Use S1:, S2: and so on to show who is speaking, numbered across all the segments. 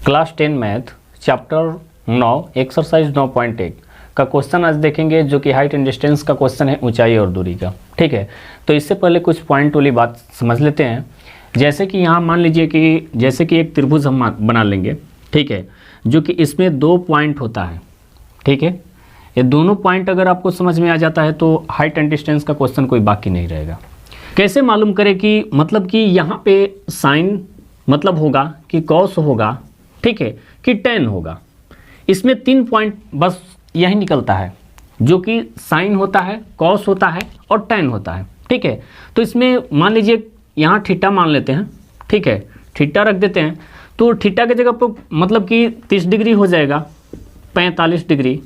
S1: Class 10 math chapter 9 exercise 9.1 का question आज देखेंगे, जो कि हाइट एंड डिस्टेंस का क्वेश्चन है, ऊंचाई और दूरी का। ठीक है, तो इससे पहले कुछ पॉइंट वाली बात समझ लेते हैं। जैसे कि यहाँ मान लीजिए कि जैसे कि एक त्रिभुज हम बना लेंगे, ठीक है, जो कि इसमें 2 पॉइंट होता है। ठीक है, ये दोनों पॉइंट अगर आपको समझ में आ जाता है तो हाइट एंड डिस्टेंस का क्वेश्चन कोई बाकी नहीं रहेगा। कैसे मालूम करें कि मतलब कि यहाँ पे साइन मतलब होगा कि कॉस होगा, ठीक है, कि टेन होगा। इसमें 3 पॉइंट बस यही निकलता है, जो कि साइन होता है, कॉस होता है और टेन होता है। ठीक है, तो इसमें मान लीजिए यहाँ थीटा मान लेते हैं। ठीक है, थीटा रख देते हैं, तो थीटा की जगह पर मतलब कि 30 डिग्री हो जाएगा, 45 डिग्री,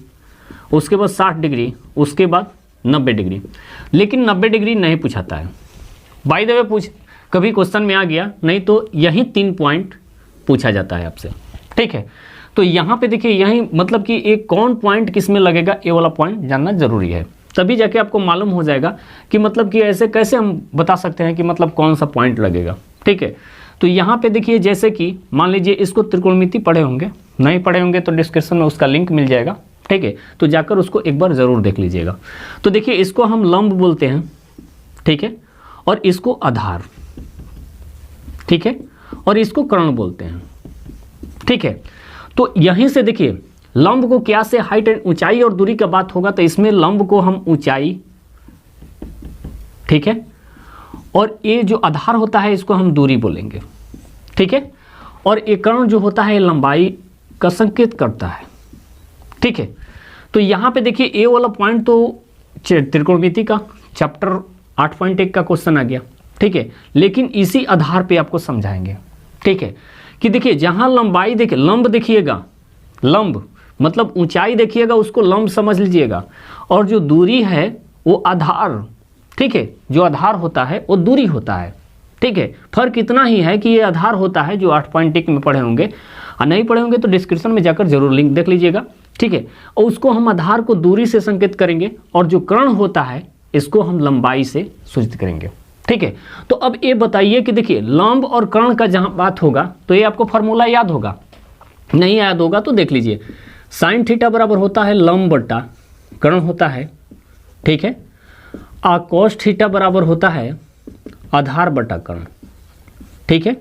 S1: उसके बाद 60 डिग्री, उसके बाद 90 डिग्री। लेकिन 90 डिग्री नहीं पूछाता है, बाय द वे कभी क्वेश्चन में आ गया, नहीं तो यही 3 पॉइंट पूछा जाता है आपसे। ठीक है, तो यहाँ पे देखिए यही मतलब कि एक कौन पॉइंट किस में लगेगा, ये वाला पॉइंट जानना जरूरी है, तभी जाके आपको मालूम हो जाएगा कि मतलब कि ऐसे कैसे हम बता सकते हैं कि मतलब कौन सा पॉइंट लगेगा। ठीक है, तो यहाँ पे देखिए जैसे कि मान लीजिए इसको त्रिकोणमिति पढ़े होंगे, नहीं पढ़े होंगे तो डिस्क्रिप्शन में उसका लिंक मिल जाएगा। ठीक है, तो जाकर उसको एक बार ज़रूर देख लीजिएगा। तो देखिए इसको हम लंब बोलते हैं, ठीक है, और इसको आधार, ठीक है, और इसको कर्ण बोलते हैं। ठीक है, तो यहीं से देखिए लंब को क्या से हाइट एंड ऊंचाई और दूरी का बात होगा, तो इसमें लंब को हम ऊंचाई, ठीक है, और ये जो आधार होता है इसको हम दूरी बोलेंगे। ठीक है, और ये कर्ण जो होता है लंबाई का संकेत करता है। ठीक है, तो यहाँ पे देखिए ए वाला पॉइंट तो त्रिकोणमिति का चैप्टर 8.1 का क्वेश्चन आ गया। ठीक है, लेकिन इसी आधार पे आपको समझाएंगे। ठीक है, कि देखिए जहाँ लंबाई देखिए, लंब देखिएगा, लंब मतलब ऊंचाई देखिएगा, उसको लंब समझ लीजिएगा, और जो दूरी है वो आधार, ठीक है, जो आधार होता है वो दूरी होता है। ठीक है, फर्क इतना ही है कि ये आधार होता है जो 8.1 में पढ़े होंगे, और नहीं पढ़े होंगे तो डिस्क्रिप्शन में जाकर जरूर लिंक देख लीजिएगा। ठीक है, और उसको हम आधार को दूरी से संकेत करेंगे, और जो कर्ण होता है इसको हम लंबाई से सूचित करेंगे। ठीक है, तो अब ये बताइए कि देखिए लंब और कर्ण का जहां बात होगा तो ये आपको फार्मूला याद होगा, नहीं याद होगा तो देख लीजिए। साइन थीटा बराबर होता है लंब बटा कर्ण होता है। ठीक है, और कॉस थीटा बराबर होता है आधार बटा कर्ण। ठीक है,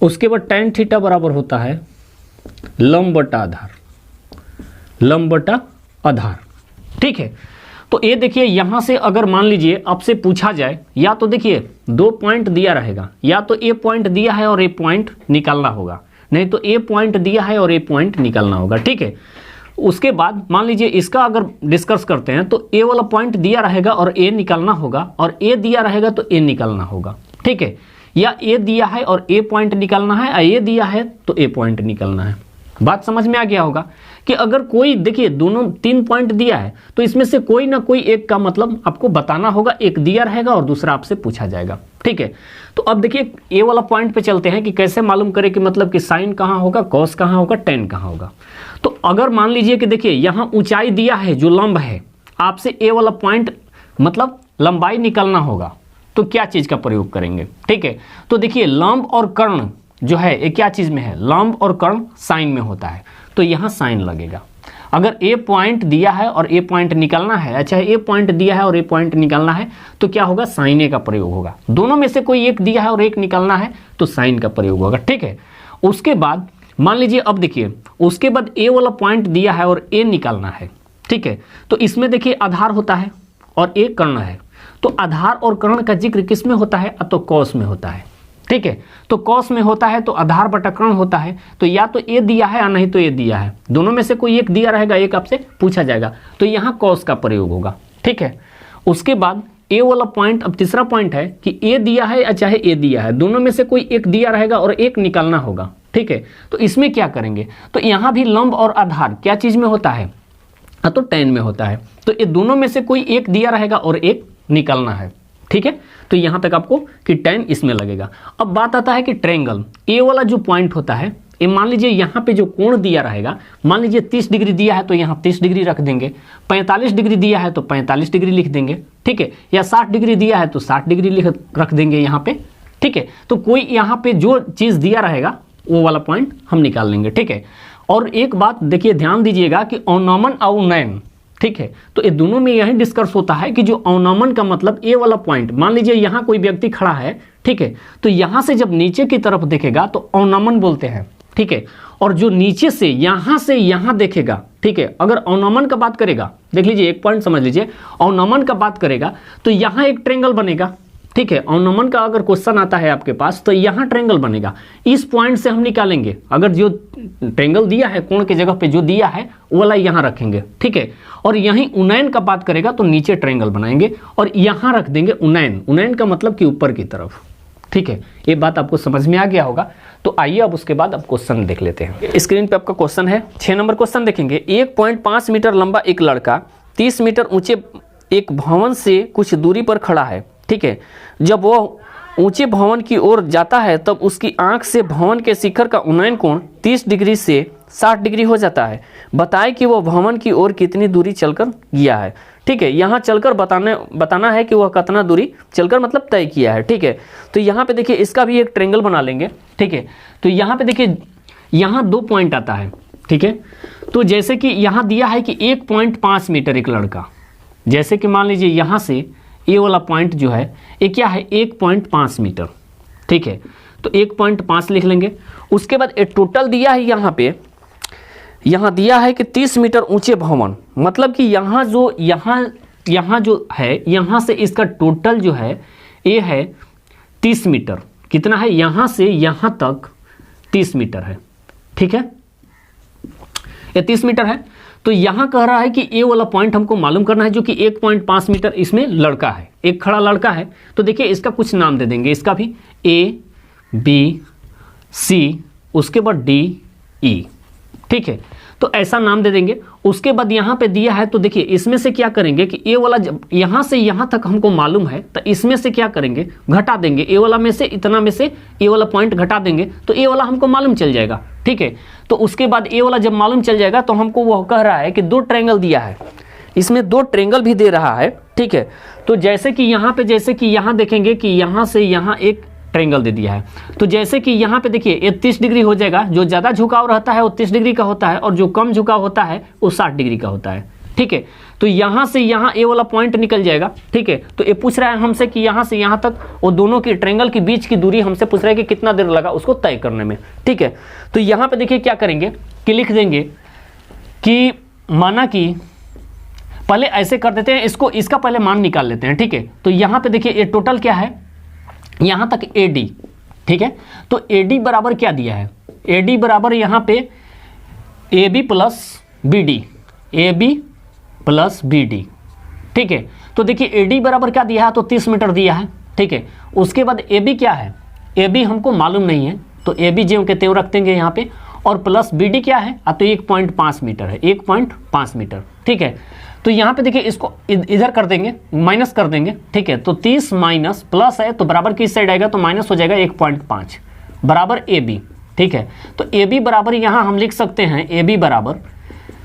S1: उसके बाद टेन थीटा बराबर होता है लंब बटा आधार, लंब बटा आधार। ठीक है, तो ये देखिए यहाँ से अगर मान लीजिए आपसे पूछा जाए, या तो देखिए 2 पॉइंट दिया रहेगा, या तो ए पॉइंट दिया है और ए पॉइंट निकालना होगा, नहीं तो ए पॉइंट दिया है और ए पॉइंट निकालना होगा। ठीक है, उसके बाद मान लीजिए इसका अगर डिस्कस करते हैं तो ए वाला पॉइंट दिया रहेगा और ए निकालना होगा, और ए दिया रहेगा तो ए निकालना होगा। ठीक है, या ए दिया है और ए पॉइंट निकालना है, और ए दिया है तो ए पॉइंट निकालना है। बात समझ में आ गया होगा कि अगर कोई देखिए दोनों 3 पॉइंट दिया है तो इसमें से कोई ना कोई एक का मतलब आपको बताना होगा, एक दिया रहेगा और दूसरा आपसे पूछा जाएगा। ठीक है, तो अब देखिए ए वाला पॉइंट पे चलते हैं कि कैसे मालूम करें कि मतलब कि साइन कहाँ होगा, कॉस कहाँ होगा, टेन कहाँ होगा। तो अगर मान लीजिए कि देखिए यहाँ ऊंचाई दिया है जो लंब है, आपसे ए वाला पॉइंट मतलब लंबाई निकालना होगा, तो क्या चीज़ का प्रयोग करेंगे। ठीक है, तो देखिए लंब और कर्ण जो है ये क्या चीज़ में है, लंब और कर्ण साइन में होता है, तो यहाँ साइन लगेगा। अगर ए पॉइंट दिया है और ए पॉइंट निकालना है, अच्छा ए पॉइंट दिया है और ए पॉइंट निकालना है, तो क्या होगा, साइन ए का प्रयोग होगा। दोनों में से कोई एक दिया है और एक निकालना है तो साइन का प्रयोग होगा। ठीक है, उसके बाद मान लीजिए अब देखिए उसके बाद ए वाला पॉइंट दिया है और ए निकालना है। ठीक है, तो इसमें देखिए आधार होता है और ए कर्ण है, तो आधार और कर्ण का जिक्र किस में होता है, तो कॉस में होता है। ठीक है, तो कॉस में होता है तो आधार बटा कर्ण होता है, तो या तो ए दिया है या नहीं तो ए दिया है, दोनों में से कोई एक दिया रहेगा, एक आपसे पूछा जाएगा, तो यहाँ कॉस का प्रयोग होगा। ठीक है, उसके बाद ए वाला पॉइंट, अब तीसरा पॉइंट है कि ए दिया है या चाहे ए दिया है, दोनों में से कोई एक दिया रहेगा और एक निकालना होगा। ठीक है, तो इसमें क्या करेंगे, तो यहाँ भी लंब और आधार क्या चीज़ में होता है, तो टेन में होता है, तो ये दोनों में से कोई एक दिया रहेगा और एक निकालना है। ठीक है, तो यहाँ तक आपको कि टेन इसमें लगेगा। अब बात आता है कि ट्रायंगल, ए वाला जो पॉइंट होता है, ये मान लीजिए यहाँ पे जो कोण दिया रहेगा, मान लीजिए 30 डिग्री दिया है तो यहाँ 30 डिग्री रख देंगे, 45 डिग्री दिया है तो 45 डिग्री लिख देंगे। ठीक है, या 60 डिग्री दिया है तो 60 डिग्री रख देंगे यहाँ पे। ठीक है, तो कोई यहाँ पे जो चीज़ दिया रहेगा वो वाला पॉइंट हम निकाल लेंगे, ठीक है। और एक बात देखिए, ध्यान दीजिएगा कि अवनमन और उन्नयन, ठीक है, तो ये दोनों में यही डिस्कस होता है कि जो अवनमन का मतलब ये वाला पॉइंट, मान लीजिए यहाँ कोई व्यक्ति खड़ा है, ठीक है, तो यहाँ से जब नीचे की तरफ देखेगा तो अवनमन बोलते हैं, ठीक है। और जो नीचे से यहाँ देखेगा, ठीक है, अगर अवनमन का बात करेगा, देख लीजिए एक पॉइंट समझ लीजिए, अवनमन का बात करेगा तो यहाँ एक ट्रायंगल बनेगा, ठीक है। अवनमन का अगर क्वेश्चन आता है आपके पास तो यहाँ ट्रायंगल बनेगा, इस पॉइंट से हम निकालेंगे, अगर जो ट्रायंगल दिया है कोण की जगह पे जो दिया है वो वाला यहाँ रखेंगे, ठीक है। और यहीं उन्नयन का बात करेगा तो नीचे ट्रायंगल बनाएंगे और यहाँ रख देंगे उन्नयन, उन्नयन का मतलब कि ऊपर की तरफ, ठीक है। ये बात आपको समझ में आ गया होगा। तो आइए अब उसके बाद आप क्वेश्चन देख लेते हैं। स्क्रीन पे आपका क्वेश्चन है, 6 नंबर क्वेश्चन देखेंगे। 1.5 मीटर लंबा एक लड़का 30 मीटर ऊंचे एक भवन से कुछ दूरी पर खड़ा है, ठीक है। जब वो ऊंचे भवन की ओर जाता है तब उसकी आंख से भवन के शिखर का उन्नयन कोण 30 डिग्री से 60 डिग्री हो जाता है। बताए कि वह भवन की ओर कितनी दूरी चलकर गया है, ठीक है। यहाँ चलकर बताना है कि वह कितना दूरी चलकर मतलब तय किया है, ठीक है। तो यहाँ पे देखिए इसका भी एक ट्रायंगल बना लेंगे, ठीक है। तो यहाँ पे देखिए यहाँ 2 पॉइंट आता है, ठीक है। तो जैसे कि यहाँ दिया है कि 1.5 मीटर एक लड़का, जैसे कि मान लीजिए यहाँ से ये वाला पॉइंट जो है ये क्या है 1.5 मीटर, ठीक है। तो 1.5 लिख लेंगे। उसके बाद ये टोटल दिया है, यहाँ दिया है कि 30 मीटर ऊंचे भवन, मतलब कि यहाँ जो है यहाँ से इसका टोटल जो है ये है 30 मीटर। कितना है, यहाँ से यहाँ तक 30 मीटर है, ठीक है, ये 30 मीटर है। तो यहाँ कह रहा है कि ये वाला पॉइंट हमको मालूम करना है जो कि 1.5 मीटर इसमें लड़का है, एक खड़ा लड़का है। तो देखिए इसका कुछ नाम दे देंगे, इसका भी ABC, उसके बाद DE, ठीक है। तो ऐसा नाम दे देंगे। उसके बाद यहाँ पे दिया है तो देखिए इसमें से क्या करेंगे कि ये वाला जब यहाँ से यहाँ तक हमको मालूम है तो इसमें से क्या करेंगे, घटा देंगे, ये वाला में से इतना में से ये वाला पॉइंट घटा देंगे तो ये वाला हमको मालूम चल जाएगा, ठीक है। तो उसके बाद ये वाला जब मालूम चल जाएगा तो हमको वह कह रहा है कि 2 ट्रायंगल दिया है, इसमें 2 ट्रायंगल भी दे रहा है, ठीक है। तो जैसे कि यहाँ पे यहाँ देखेंगे कि यहाँ से यहाँ एक ट्रायंगल दे दिया है। तो जैसे कि यहाँ पे देखिए ये 30 डिग्री हो जाएगा, जो ज़्यादा झुकाव रहता है वो 30 डिग्री का होता है और जो कम झुकाव होता है वो 60 डिग्री का होता है, ठीक है। तो यहाँ से यहाँ ये वाला पॉइंट निकल जाएगा, ठीक है। तो ये पूछ रहा है हमसे कि यहाँ से यहाँ तक वो दोनों की ट्रायंगल के बीच की दूरी हमसे पूछ रहा है कि कितना देर लगा उसको तय करने में, ठीक है। तो यहाँ पे देखिए क्या करेंगे कि लिख देंगे कि माना कि पहले ऐसे कर देते हैं, इसका पहले मान निकाल लेते हैं, ठीक है। तो यहाँ पे देखिए ये टोटल क्या है, यहाँ तक AD, ठीक है। तो AD बराबर क्या दिया है, AD बराबर यहाँ पे AB plus BD, AB plus BD, ठीक है। तो देखिए AD बराबर क्या दिया है, तो 30 मीटर दिया है, ठीक है। उसके बाद AB क्या है, AB हमको मालूम नहीं है तो AB ज्यों के त्यों रख देंगे यहाँ पे, और प्लस BD क्या है, तो 1.5 मीटर है, 1.5 मीटर, ठीक है। तो यहाँ पे देखिए इसको इधर कर देंगे, माइनस कर देंगे, ठीक है। तो 30 माइनस प्लस है तो बराबर किस साइड आएगा, तो माइनस हो जाएगा 1.5 बराबर AB, ठीक है। तो AB बराबर यहाँ हम लिख सकते हैं AB बराबर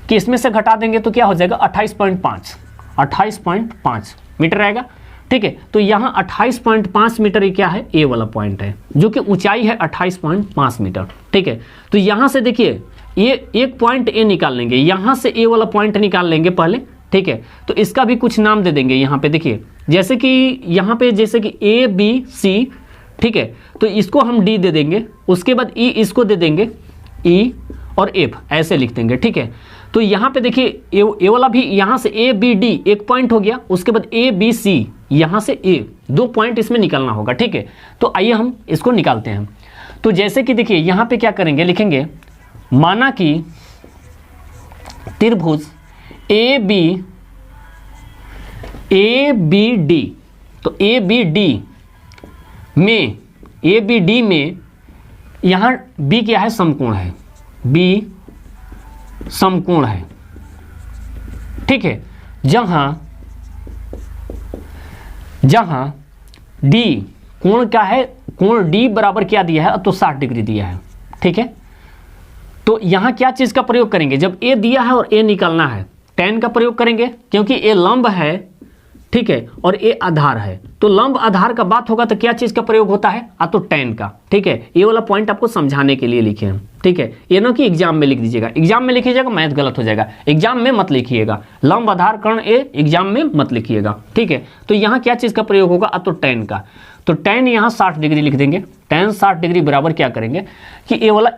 S1: कि इसमें से घटा देंगे तो क्या हो जाएगा 28.5 मीटर आएगा, ठीक है। तो यहाँ 28.5 मीटर ये क्या है, ए वाला पॉइंट है जो कि ऊंचाई है 28.5 मीटर, ठीक है। तो यहाँ से देखिए ये एक पॉइंट ए निकाल लेंगे, यहाँ से ए वाला पॉइंट निकाल लेंगे पहले, ठीक है। तो इसका भी कुछ नाम दे देंगे यहाँ पे, देखिए जैसे कि यहाँ पे जैसे कि ABC, ठीक है। तो इसको हम D दे देंगे, उसके बाद E इसको दे देंगे E और F ऐसे लिख देंगे, ठीक है। तो यहाँ पे देखिए ए वाला भी यहाँ से ABD एक पॉइंट हो गया, उसके बाद ABC यहाँ से A 2 पॉइंट इसमें निकालना होगा, ठीक है। तो आइए हम इसको निकालते हैं। तो जैसे कि देखिए यहाँ पे क्या करेंगे, लिखेंगे माना कि त्रिभुज ABD, तो ABD में यहाँ B क्या है, समकोण है, B समकोण है, ठीक है। जहां D कोण क्या है, कोण D बराबर क्या दिया है, तो 60 डिग्री दिया है, ठीक है। तो यहां क्या चीज का प्रयोग करेंगे, जब A दिया है और A निकालना है, tan का प्रयोग करेंगे, क्योंकि A लंब है ठीक है, और ए आधार है। तो लंब आधार का बात होगा तो क्या चीज का प्रयोग होता है? तो tan का। ठीक है, ये वाला पॉइंट आपको समझाने के लिए लिखे हैं। ठीक है, ये ना कि एग्जाम में लिख दीजिएगा, एग्जाम में लिखिएगा मैथ गलत हो जाएगा, एग्जाम में मत लिखिएगा, लंब आधार कर्ण ए एग्जाम में मत लिखिएगा। ठीक है, तो यहाँ क्या चीज का प्रयोग होगा? तो tan का। तो tan यहाँ 60 डिग्री लिख देंगे। tan 60 डिग्री बराबर क्या करेंगे कि ये वाला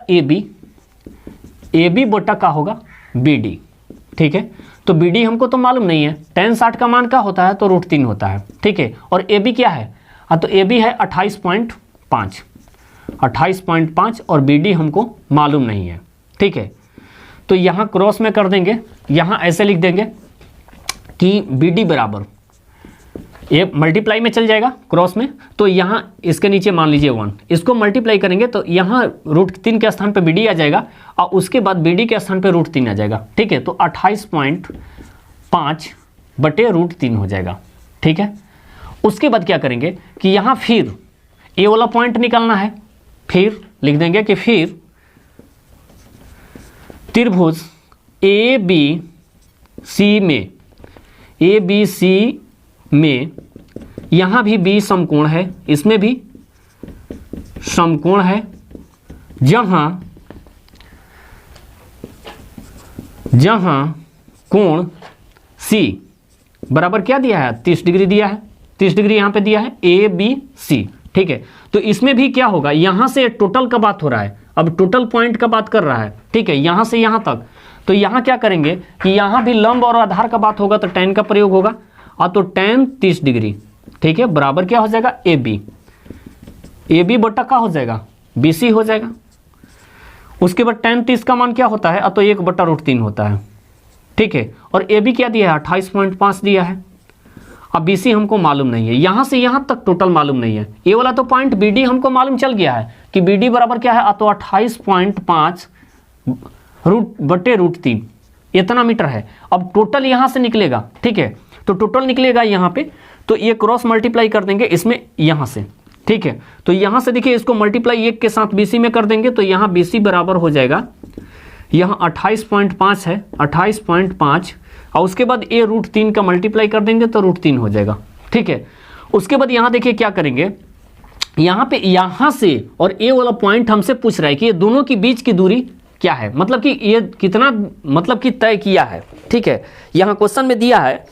S1: ए बी बटा का होगा BD। ठीक है, तो BD हमको तो मालूम नहीं है, tan 60 का मान क्या होता है? तो √3 होता है। ठीक है, और AB क्या है? तो AB है 28.5 और BD हमको मालूम नहीं है। ठीक है, तो यहाँ क्रॉस में कर देंगे, यहाँ ऐसे लिख देंगे कि BD बराबर, ये मल्टीप्लाई में चल जाएगा क्रॉस में, तो यहाँ इसके नीचे मान लीजिए 1, इसको मल्टीप्लाई करेंगे तो यहाँ √3 के स्थान पे BD आ जाएगा और उसके बाद BD के स्थान पे √3 आ जाएगा। ठीक है, तो 28.5 बटे √3 हो जाएगा। ठीक है, उसके बाद क्या करेंगे कि यहाँ फिर ये वाला पॉइंट निकालना है, फिर लिख देंगे कि फिर त्रिभुज ABC में यहाँ भी B समकोण है, इसमें भी समकोण है, जहां कोण C बराबर क्या दिया है? 30 डिग्री दिया है, 30 डिग्री यहाँ पे दिया है ABC। ठीक है, तो इसमें भी क्या होगा? यहाँ से टोटल का बात हो रहा है, अब टोटल पॉइंट का बात कर रहा है। ठीक है, यहाँ से यहाँ तक, तो यहाँ क्या करेंगे कि यहाँ भी लंब और आधार का बात होगा तो tan का प्रयोग होगा, तो tan 30 डिग्री। ठीक है, बराबर क्या हो जाएगा? AB बटा का हो जाएगा? BC हो जाएगा। उसके बाद tan 30 का मान क्या होता है? तो 1 बटा √3 होता है। ठीक है, और AB क्या दिया है? 28.5 दिया है। अब BC हमको मालूम नहीं है, यहाँ से यहाँ तक टोटल मालूम नहीं है। ये वाला तो पॉइंट BD हमको मालूम चल गया है कि BD बराबर क्या है? तो 28.5 बटे √3 इतना मीटर है। अब टोटल यहाँ से निकलेगा। ठीक है, तो टोटल निकलेगा यहाँ पे, तो ये क्रॉस मल्टीप्लाई कर देंगे इसमें यहाँ से। ठीक है, तो यहाँ से देखिए इसको मल्टीप्लाई 1 के साथ BC में कर देंगे तो यहाँ BC बराबर हो जाएगा, यहाँ 28.5 है, 28.5 और उसके बाद ये √3 का मल्टीप्लाई कर देंगे तो √3 हो जाएगा। ठीक है, उसके बाद यहाँ देखिए क्या करेंगे, यहाँ पे यहाँ से और ये वाला पॉइंट हमसे पूछ रहा है कि ये दोनों के बीच की दूरी क्या है, मतलब कि ये कितना मतलब कि तय किया है। ठीक है, यहाँ क्वेश्चन में दिया है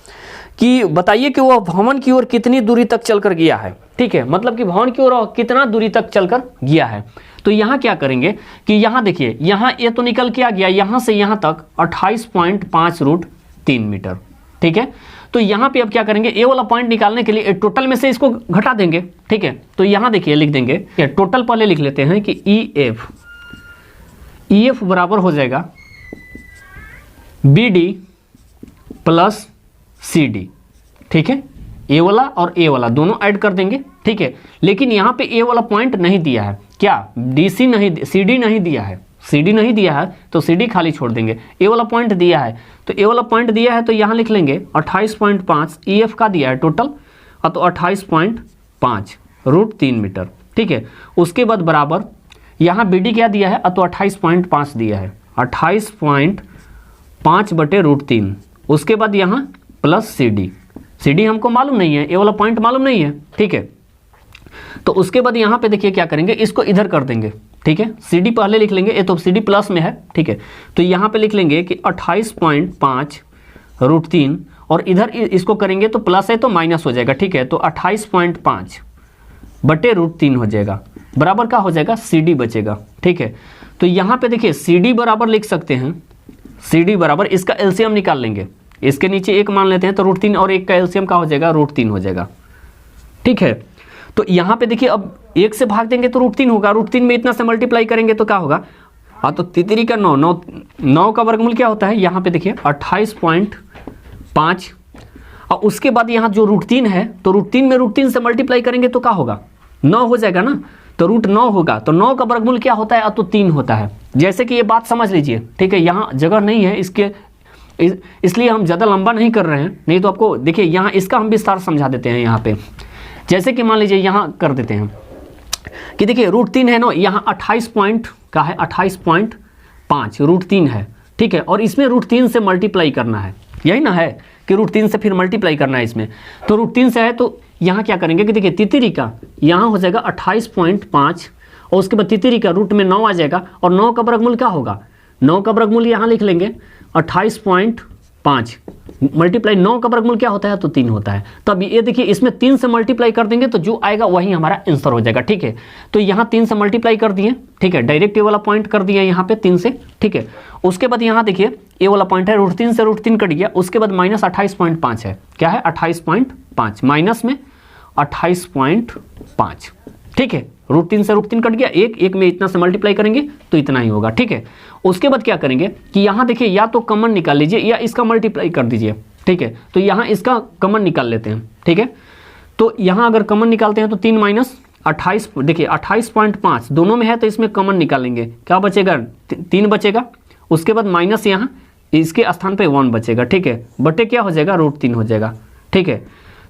S1: कि बताइए कि वह भवन की ओर कितनी दूरी तक चलकर गया है। ठीक है, मतलब कि भवन की ओर कितना दूरी तक चलकर गया है। तो यहाँ क्या करेंगे कि यहाँ देखिए, यहाँ ये तो निकल के आ गया, यहाँ से यहाँ तक 28.5 √3 मीटर। ठीक है, तो यहाँ पे अब क्या करेंगे, ये वाला पॉइंट निकालने के लिए टोटल में से इसको घटा देंगे। ठीक है, तो यहाँ देखिए लिख देंगे, टोटल पहले लिख लेते हैं कि EF बराबर हो जाएगा BD प्लस CD। ठीक है, ए वाला और ए वाला दोनों ऐड कर देंगे। ठीक है, लेकिन यहाँ पे ए वाला पॉइंट नहीं दिया है, क्या DC नहीं, CD नहीं दिया है, CD नहीं दिया है तो CD खाली छोड़ देंगे। ए वाला पॉइंट दिया है, तो ए वाला पॉइंट दिया है तो यहाँ लिख लेंगे 28.5, EF का दिया है टोटल, तो 28.5 √3 मीटर। ठीक है, उसके बाद बराबर यहाँ BD क्या दिया है? तो 28.5 दिया है, 28.5 बटे √3। उसके बाद यहाँ प्लस CD हमको मालूम नहीं है, ये वाला पॉइंट मालूम नहीं है। ठीक है, तो उसके बाद यहाँ पे देखिए क्या करेंगे, इसको इधर कर देंगे। ठीक है, CD पहले लिख लेंगे, ये तो CD प्लस में है। ठीक है, तो यहाँ पे लिख लेंगे कि 28.5 √3 और इधर इसको करेंगे तो प्लस है तो माइनस हो जाएगा। ठीक है, तो 28.5 बटे √3 हो जाएगा, बराबर का हो जाएगा CD बचेगा। ठीक है, तो यहाँ पे देखिए CD बराबर लिख सकते हैं, CD बराबर इसका LCM निकाल लेंगे, इसके नीचे 1 मान लेते हैं तो √3 और 1 का LCM का हो जाएगा √3 हो जाएगा। ठीक है, तो यहाँ पे देखिए अब 1 से भाग देंगे तो √3 होगा, √3 में इतना से मल्टीप्लाई करेंगे तो क्या होगा? तो 3 का 9 का वर्गमूल क्या होता है? यहाँ पे देखिए 28.5 और उसके बाद यहाँ जो √3 है तो √3 में √3 से मल्टीप्लाई करेंगे तो क्या होगा? 9 हो जाएगा ना, तो √9 होगा, तो 9 का वर्गमूल क्या होता है? तो 3 होता है। जैसे कि ये बात समझ लीजिए। ठीक है, यहाँ जगह नहीं है इसके, इसलिए हम ज़्यादा लंबा नहीं कर रहे हैं, नहीं तो आपको देखिए यहाँ इसका हम विस्तार समझा देते हैं। यहाँ पे जैसे कि मान लीजिए यहाँ कर देते हैं कि देखिए √3 है ना, यहाँ 28 पॉइंट का है, 28.5 √3 है। ठीक है, और इसमें √3 से मल्टीप्लाई करना है, यही ना है कि √3 से फिर मल्टीप्लाई करना है इसमें। तो √3 से है तो यहाँ क्या करेंगे कि देखिए तितरी का यहाँ हो जाएगा 28.5 और उसके बाद तितरी का रूट में 9 आ जाएगा और 9 का वर्गमूल क्या होगा, 9 का वर्गमूल यहाँ लिख लेंगे 28.5 मल्टीप्लाई 9 का वर्गमूल क्या होता है तो 3 होता है। तो अब ये देखिए इसमें 3 से मल्टीप्लाई कर देंगे तो जो आएगा वही हमारा आंसर हो जाएगा। ठीक है, तो यहाँ 3 से मल्टीप्लाई कर दिए, ठीक है, डायरेक्ट ये वाला पॉइंट कर दिया यहाँ पे 3 से। ठीक है, उसके बाद यहाँ देखिए ये वाला पॉइंट है √3 से √3 कट गया, उसके बाद माइनस 28.5 है, क्या है 28.5 माइनस में 28.5। ठीक है, √3 से √3 कट गया, एक में इतना से मल्टीप्लाई करेंगे तो इतना ही होगा। ठीक है, उसके बाद क्या करेंगे कि यहाँ देखिए या तो कॉमन निकाल लीजिए या इसका मल्टीप्लाई कर दीजिए। ठीक है, तो यहाँ इसका कॉमन निकाल लेते हैं। ठीक है, तो यहाँ अगर कॉमन निकालते हैं तो 3 माइनस 28, देखिए 28.5 दोनों में है तो इसमें कॉमन निकालेंगे, क्या बचेगा 3 बचेगा, उसके बाद माइनस यहाँ इसके स्थान पे 1 बचेगा। ठीक है, बटे क्या हो जाएगा √3 हो जाएगा। ठीक है,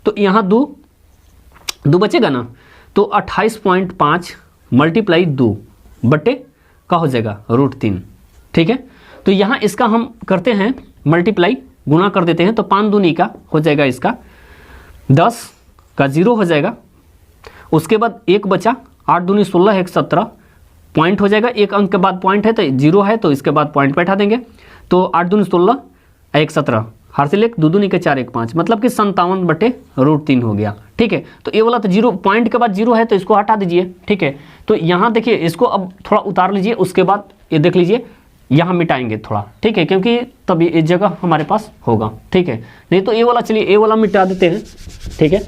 S1: तो यहाँ 2 बचेगा ना, तो 28.5 मल्टीप्लाई 2 बटे का हो जाएगा √3। ठीक है, तो यहाँ इसका हम करते हैं मल्टीप्लाई, गुणा कर देते हैं तो 5 दूनी का हो जाएगा, इसका 10 का 0 हो जाएगा, उसके बाद 1 बचा, 8 दूनी 16 1 17 पॉइंट हो जाएगा, एक अंक के बाद पॉइंट है तो 0 है तो इसके बाद पॉइंट बैठा देंगे, तो 8 दूनी 16 1 17 हासिल 1 2 दूनी के 4 1 5 मतलब कि 57 बटे √3 हो गया। ठीक है, तो ये वाला तो 0 पॉइंट के बाद 0 है तो इसको हटा दीजिए। ठीक है, तो यहाँ देखिए इसको अब थोड़ा उतार लीजिए, उसके बाद ये देख लीजिए यहाँ मिटाएंगे थोड़ा। ठीक है, क्योंकि तभी इस जगह हमारे पास होगा। ठीक है, नहीं तो ये वाला, चलिए ये वाला मिटा देते हैं। ठीक है,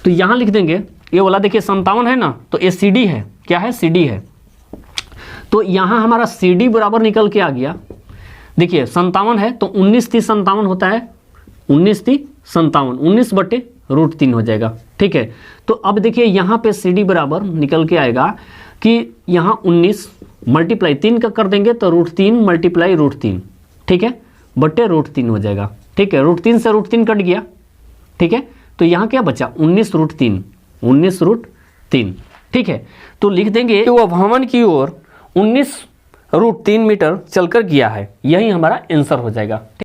S1: तो यहाँ लिख देंगे ये वाला, देखिए 57 है ना, तो ये CD है, क्या है CD है, तो यहाँ हमारा CD बराबर निकल के आ गया, देखिए 57 है तो 19 × 57 होता है, 19 × 57 19 बटे √3 हो जाएगा। ठीक है, तो अब देखिए यहाँ पे CD बराबर निकल के आएगा कि यहाँ 19 मल्टीप्लाई 3 का कर देंगे तो √3 मल्टीप्लाई √3, ठीक है, बटे √3 हो जाएगा। ठीक है, √3 से √3 कट गया। ठीक है, तो यहाँ क्या बचा 19 √3 19 √3। ठीक है, तो लिख देंगे कि वो भवन की ओर 19 √3 मीटर चलकर गया है, यही हमारा आंसर हो जाएगा।